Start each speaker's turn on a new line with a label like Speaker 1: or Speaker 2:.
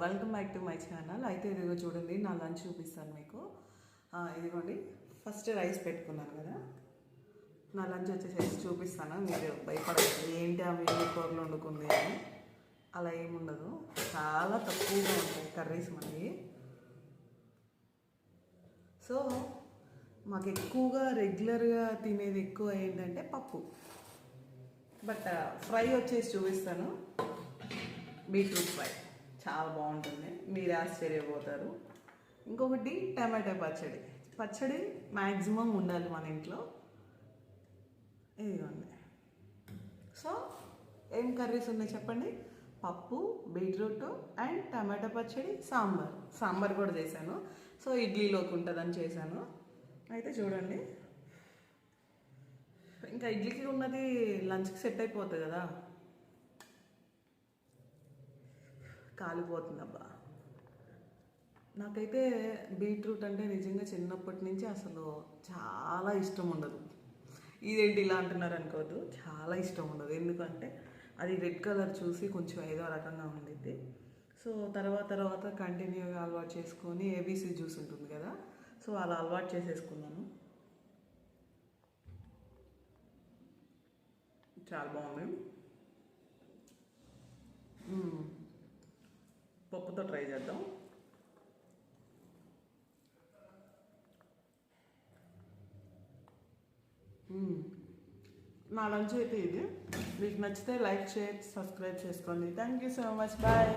Speaker 1: Welcome back to my channel. అయితే ఇదిగో చూడండి, నా లంచ్ చూపిస్తాను మీకు. ఇదిగోండి, ఫస్ట్ రైస్ పెట్టుకున్నాను కదా, నా లంచ్ వచ్చేసి చూపిస్తాను. మీరు భయపడదు ఏంటి ఆ మీరు కూరలు వండుకుంది అని. అలా ఏముండదు, చాలా తక్కువగా ఉంటాయి కర్రీస్ మనకి. సో మాకు ఎక్కువగా రెగ్యులర్గా తినేది ఎక్కువ ఏంటంటే పప్పు. బట్ ఫ్రై వచ్చేసి చూపిస్తాను, బీట్రూట్ ఫ్రై చాలా బాగుంటుంది, మీరు ఆశ్చర్యపోతారు. ఇంకొకటి టమాటో పచ్చడి మ్యాక్సిమం ఉండాలి మన ఇంట్లో. ఇదిగోండి. సో ఏం కర్రీస్ ఉన్నాయి చెప్పండి? పప్పు, బీట్రూట్ అండ్ టమాటో పచ్చడి, సాంబార్ కూడా చేశాను. సో ఇడ్లీలోకి ఉంటుందని చేశాను. అయితే చూడండి, ఇంకా ఇడ్లీకి ఉన్నది లంచ్కి సెట్ అయిపోతుంది కదా. కాలిపోతుంది అబ్బా. నాకైతే బీట్రూట్ అంటే నిజంగా చిన్నప్పటి నుంచి అసలు చాలా ఇష్టం ఉండదు. ఇదేంటి ఇలా అంటున్నారు అనుకోవద్దు, చాలా ఇష్టం ఉండదు. ఎందుకంటే అది రెడ్ కలర్ చూసి కొంచెం ఏదో రకంగా ఉండిద్ది. సో తర్వాత కంటిన్యూగా అలవాటు చేసుకొని ఏబీసీ జ్యూస్ ఉంటుంది కదా, సో అలా అలవాటు చేసేసుకున్నాను. చాలా బాగుంది. పప్పుతో ట్రై చేద్దాం. నా లంచ్ అయితే ఇది. మీకు నచ్చితే లైక్, షేర్, సబ్స్క్రైబ్ చేసుకోండి. Thank you so much. Bye.